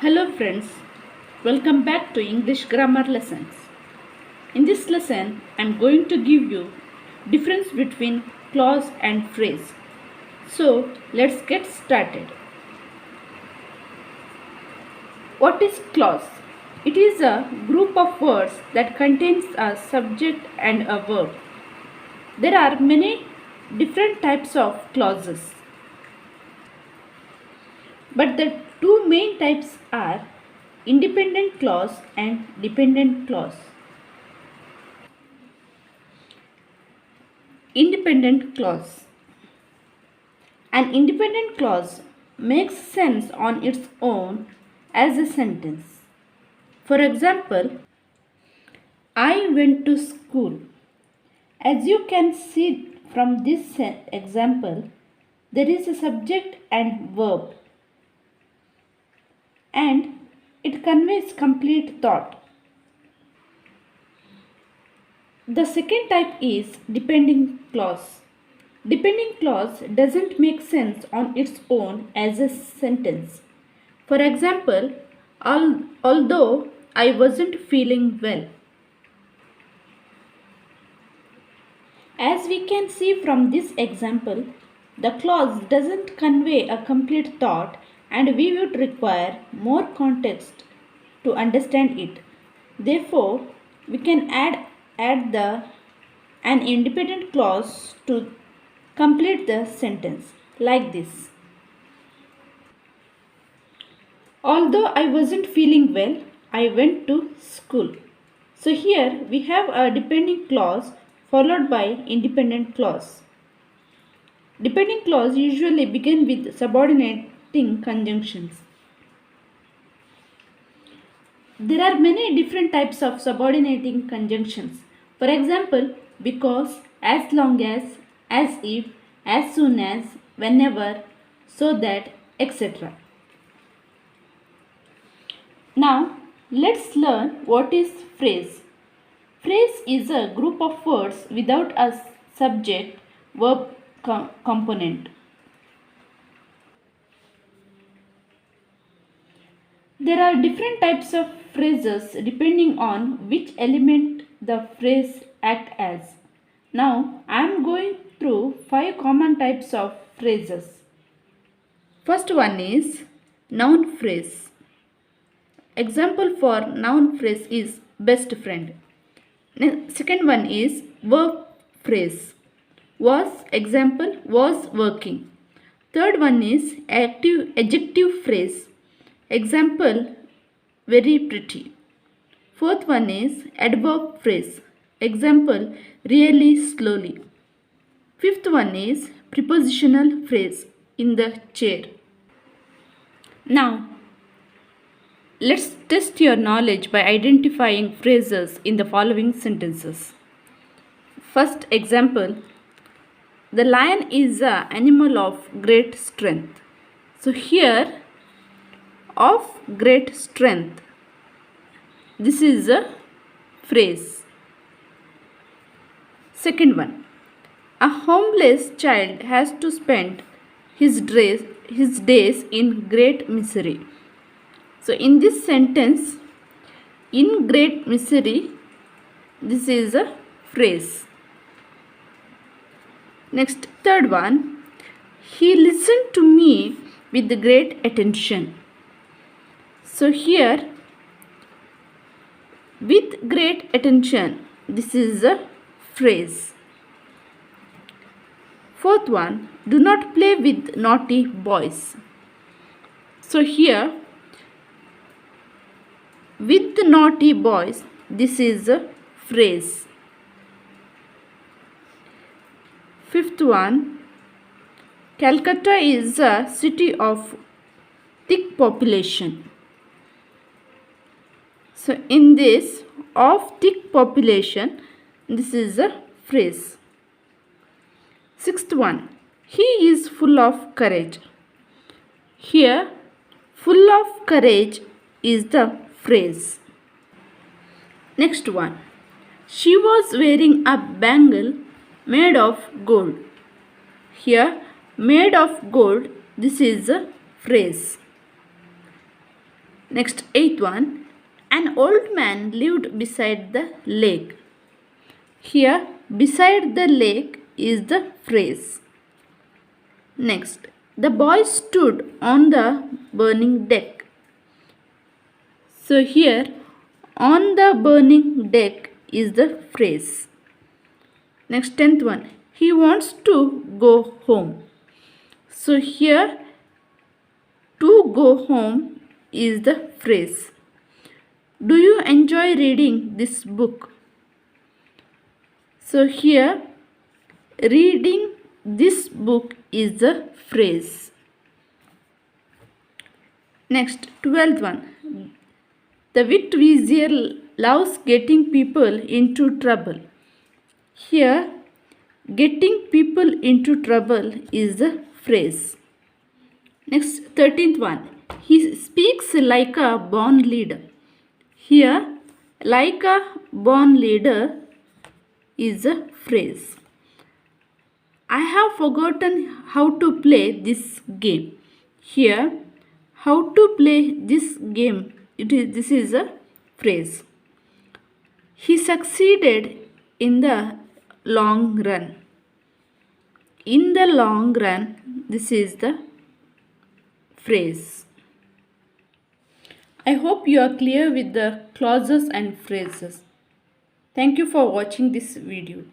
Hello friends, welcome back to English grammar lessons. In this lesson, I am going to give you difference between clause and phrase. So, let's get started. What is clause? It is a group of words that contains a subject and a verb. There are many different types of clauses. But the two main types are independent clause and dependent clause. Independent clause. An independent clause makes sense on its own as a sentence. For example, I went to school. As you can see from this example, there is a subject and verb, and it conveys complete thought. The second type is depending clause. Depending clause doesn't make sense on its own as a sentence. For example, although I wasn't feeling well. As we can see from this example, the clause doesn't convey a complete thought and we would require more context to understand it. Therefore, we can add an independent clause to complete the sentence like this. Although I wasn't feeling well, I went to school. So here we have a depending clause followed by independent clause. Depending clause usually begin with subordinating conjunctions. There are many different types of subordinating conjunctions. For example, because, as long as if, as soon as, whenever, so that, etc. Now, let's learn what is phrase. Phrase is a group of words without a subject-verb component. There are different types of phrases depending on which element the phrase acts as. Now, I am going through 5 common types of phrases. First one is noun phrase. Example for noun phrase is best friend. Second one is verb phrase. Was, example, was working. Third one is adjective phrase. Example, very pretty. Fourth one is adverb phrase. Example, really slowly. Fifth one is prepositional phrase, in the chair. Now, let's test your knowledge by identifying phrases in the following sentences. First example, the lion is an animal of great strength. So here, of great strength, this is a phrase. Second one, a homeless child has to spend his days in great misery. So in this sentence, in great misery, this is a phrase. Next, third one, he listened to me with great attention. So here, with great attention, this is a phrase. Fourth one, do not play with naughty boys. So here, with the naughty boys, this is a phrase. Fifth one, Calcutta is a city of thick population. So in this, of thick population, this is a phrase. Sixth one, he is full of courage. Here, full of courage is the phrase. Next one, she was wearing a bangle made of gold. Here, made of gold, this is a phrase. Next, eighth one. An old man lived beside the lake. Here, beside the lake is the phrase. Next, the boy stood on the burning deck. So here, on the burning deck is the phrase. Next, tenth one. He wants to go home. So here, to go home is the phrase. Do you enjoy reading this book? So here, reading this book is the phrase. Next, 12th one. The wit vizier loves getting people into trouble. Here, getting people into trouble is the phrase. Next, 13th one. He speaks like a born leader. Here, like a born leader is a phrase. I have forgotten how to play this game. Here, how to play this game, this is a phrase. He succeeded in the long run. In the long run, this is the phrase. I hope you are clear with the clauses and phrases. Thank you for watching this video.